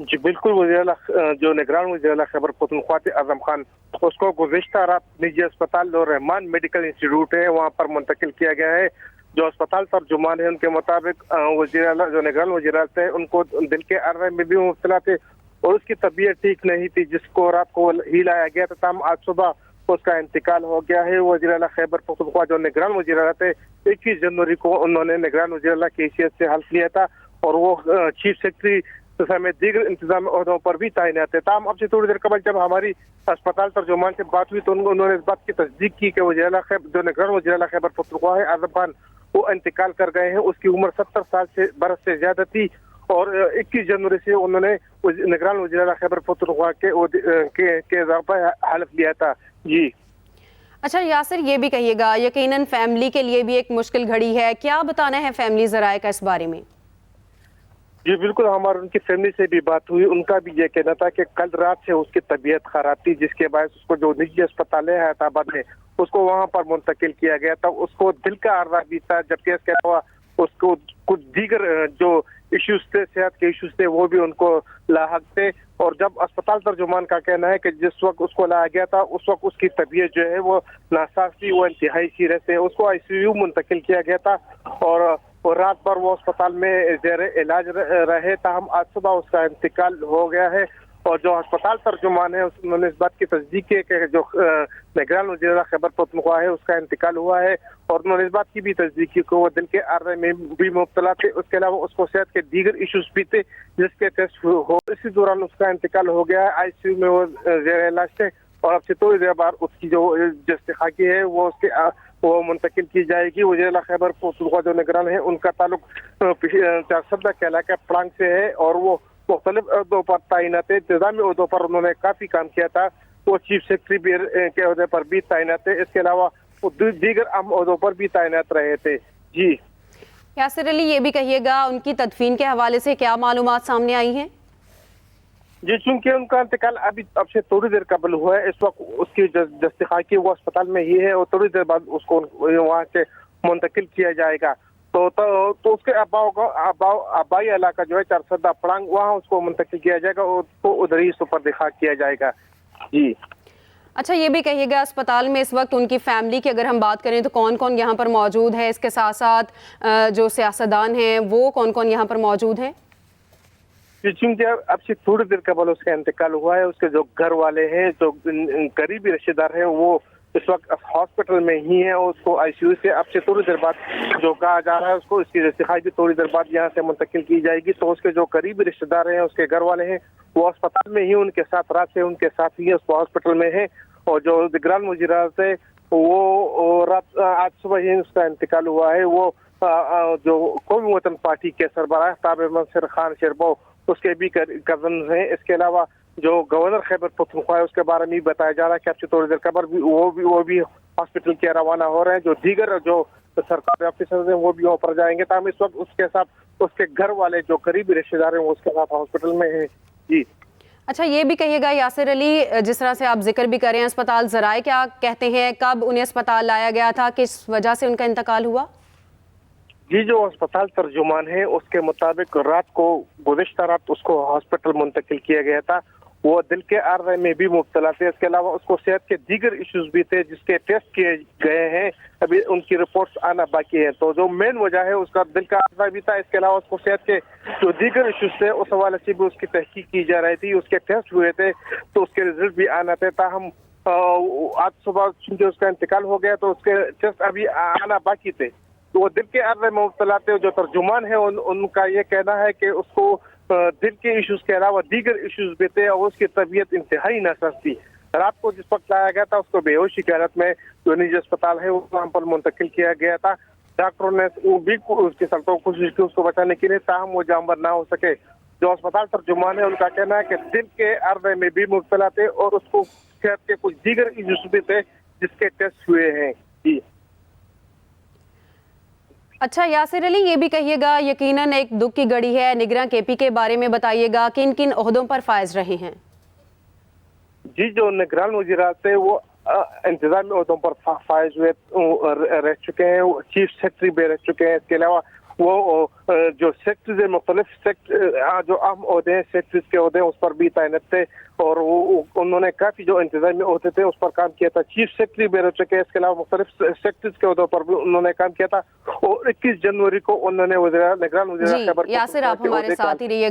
जी बिल्कुल, जो निगरान वज़ीर खैबर पख्तूनख्वा थे आज़म खान, उसको गुज़िश्ता रात निजी अस्पताल जो रहमान मेडिकल इंस्टीट्यूट है वहाँ पर मुंतकिल किया गया है। जो अस्पताल तर्जुमान है उनके मुताबिक जो निगरान वज़ीर थे उनको दिल के अर्रे में भी मुब्तला थे और उसकी तबीयत ठीक नहीं थी, जिसको रात को ही लाया गया था। तमाम आज सुबह उसका इंतकाल हो गया है। वज़ीर खैबर पख्तूनख्वा जो निगरान वज़ीर थे 21 जनवरी को उन्होंने निगरान वज़ीर की हैसियत से हल्फ लिया था और वो चीफ सेक्रेटरी समेत दीगर इंतजामी ओहदों पर भी तैनात है। ताम अब से थोड़ी देर कबल जब हमारी अस्पताल तर्जुमान से बात हुई तो उन्होंने इस बात की तस्दीक की कि जो निगरान वज़ीर खैबर पख्तूनख्वा है आज़म खान, वो इंतकाल कर गए हैं। उसकी उम्र 70 साल से बरस से ज्यादा थी और 21 जनवरी से उन्होंने निगरान वज़ीर खैबर पख्तूनख्वा के ज़ाब्ता हल्फ लिया था। जी अच्छा यासिर, ये भी कहिएगा, यकीनन फैमिली के लिए भी एक मुश्किल घड़ी है, क्या बताना है फैमिली ज़राए का इस बारे में? जी बिल्कुल, हमारे उनकी फैमिली से भी बात हुई। उनका भी ये कहना था कि कल रात से उसकी तबीयत खराब थी, जिसके बाद उसको जो निजी अस्पताल है हैदराबाद में उसको वहां पर मुंतकिल किया गया था। उसको दिल का अर्रा भी था, जबकि इसके अलावा उसको कुछ दीगर जो इश्यूज थे, सेहत के इश्यूज थे, वो भी उनको लाहक थे। और जब अस्पताल तर्जुमान का कहना है कि जिस वक्त उसको लाया गया था उस वक्त उसकी तबीयत जो है वो नासाज थी, वो इंतहाई सीरियस है। उसको आईसीयू मुंतकिल किया गया था और रात भर वो अस्पताल में ज़ेर इलाज रहे। ताहम आज सुबह उसका इंतकाल हो गया है और जो अस्पताल तर्जुमान है उन्होंने इस बात की तस्दीक की कि जो निगरान वज़ीर खैबर पख्तूनख्वा है उसका इंतकाल हुआ है और उन्होंने इस बात की भी तस्दीक की कि वो दिल के अर्रे में भी मुब्तला थे। उसके अलावा उसको सेहत के दीगर इशूज भी थे जिसके टेस्ट हो, इसी दौरान उसका इंतकाल हो गया है। आईसीयू में वो ज़ेर इलाज थे और अब से थोड़ी देर बाद उसकी जो जस्तिखाकी है वो मुंतकिल की जाएगी। वज़ीर खैबर पख्तूनख्वा जो निगरान है उनका ताल्लुक चारसदा के इलाके पड़ांग से है और वो मुख्तलिफ अहदों पर तैनात है। इंतजामी अहदों पर उन्होंने काफी काम किया था। वो चीफ सेक्रेटरी के अहदे पर भी तैनात है। इसके अलावा वो दीगर अहम अहदों पर भी तैनात रहे थे। जी यासिर अली, ये भी कहिएगा, उनकी तदफीन के हवाले से क्या मालूमात सामने आई हैं? जी, चूंकि उनका इंतकाल अभी अब से थोड़ी देर कबल हुआ है, इस वक्त उसकी जस्तिखाकी वो अस्पताल में ही है और थोड़ी देर बाद उसको वहाँ से मुंतकिल किया जाएगा। तो उसके आबाई इलाका जो है चारसदा पड़ांग, वहाँ उसको मुंतकिल किया जाएगा और उसको उधर ही सुपर्द-ए-खाक किया जाएगा। जी अच्छा, ये भी कहिएगा, अस्पताल में इस वक्त उनकी फैमिली की अगर हम बात करें तो कौन कौन यहाँ पर मौजूद है? इसके साथ साथ जो सियासतदान हैं वो कौन कौन यहाँ पर मौजूद हैं? चूंकि अब से थोड़ी देर कबल उसका इंतकाल हुआ है, उसके जो घर वाले हैं, जो करीबी रिश्तेदार हैं, वो इस वक्त हॉस्पिटल में ही है और उसको आईसीयू से अब से थोड़ी देर बाद जो कहा जा रहा है उसको इसकी जस्तिखाई भी थोड़ी देर बाद यहाँ से मुंतकिल की जाएगी। तो उसके जो करीबी रिश्तेदार हैं, उसके घर वाले हैं, वो अस्पताल में ही उनके साथ रात से उनके साथ ही उसको हॉस्पिटल में है और जो निगरान वज़ीर थे वो रात आज सुबह ही उसका इंतकाल हुआ है। वो जो कौमी वतन पार्टी के सरबराह ताबिर मंसूर खान शेरबो उसके भी कजन हैं। इसके अलावा जो गवर्नर खैबर पख्तूनख्वा है उसके बारे में बताया जा रहा है कि अब से थोड़ी देर कबर वो भी हॉस्पिटल के रवाना हो रहे हैं। जो दीगर जो सरकारी ऑफिसर्स हैं वो भी वहाँ पर जाएंगे। ताकि इस वक्त उसके साथ उसके घर वाले जो करीबी रिश्तेदार हैं वो उसके साथ हॉस्पिटल में हैं। जी अच्छा, ये भी कहिएगा यासिर अली, जिस तरह से आप जिक्र भी करें, अस्पताल ज़राए क्या कहते हैं, कब उन्हें अस्पताल लाया गया था, किस वजह से उनका इंतकाल हुआ? जी, जो अस्पताल तर्जुमान है उसके मुताबिक रात को गुज़िश्ता रात उसको हॉस्पिटल मुंतकिल किया गया था। वो दिल के अर्रे में भी मुब्तला थे। इसके अलावा उसको सेहत के दीगर इश्यूज भी थे जिसके टेस्ट किए गए हैं, अभी उनकी रिपोर्ट्स आना बाकी है। तो जो मेन वजह है उसका दिल का अर्रा भी था। इसके अलावा उसको सेहत के जो दीगर इश्यूज थे उस हवाले से भी उसकी तहकीक की जा रही थी। उसके टेस्ट हुए थे तो उसके रिजल्ट भी आना थे। ताहम आज सुबह चूंकि उसका इंतकाल हो गया तो उसके टेस्ट अभी आना बाकी थे। तो वो दिल के अर्रे में मुब्तला थे। जो तर्जुमान है उनका ये कहना है कि उसको दिल के इश्यूज के अलावा दीगर इश्यूज भी थे और उसकी तबीयत इंतहाई नासाज थी। रात को जिस वक्त लाया गया था उसको बेहोशी की हालत में जो निजी अस्पताल है वहाँ पर मुंतकिल किया गया था। डॉक्टरों ने भी उसकी सख्तों कोशिश की उसको बचाने के लिए, ताहम वो जानवर ना हो सके। जो अस्पताल तर्जुमान है उनका कहना है कि दिल के अर्रे में भी मुब्तला थे और उसको सेहत के कुछ दीगर इश्यूज भी थे जिसके टेस्ट हुए हैं। जी अच्छा यासिर अली, ये भी कहिएगा, यकीनन एक दुख की घड़ी है, निगरान केपी के बारे में बताइएगा, किन किन ओहदों पर फायज रहे हैं? जी, जो निगरान वज़ीर थे वो इंतजामी ओहदों पर फायज हुए रह चुके हैं, चीफ सेक्रेटरी भी रह चुके हैं। इसके अलावा وہ جو سیکٹریز مختلف جو اہم عہدے ہیں سیکٹریز کے عہدے اس پر بھی تعینات تھے اور انہوں نے کافی جو انتظامی عہدے تھے اس پر کام کیا تھا. چیف سیکٹری بھی رہ چکے ہیں, اس کے علاوہ مختلف سیکٹریز کے عہدوں پر بھی انہوں نے کام کیا تھا اور 21 جنوری کو انہوں نے نگران وزیر خیبر یاسر آپ ہمارے ساتھ ہی رہیے.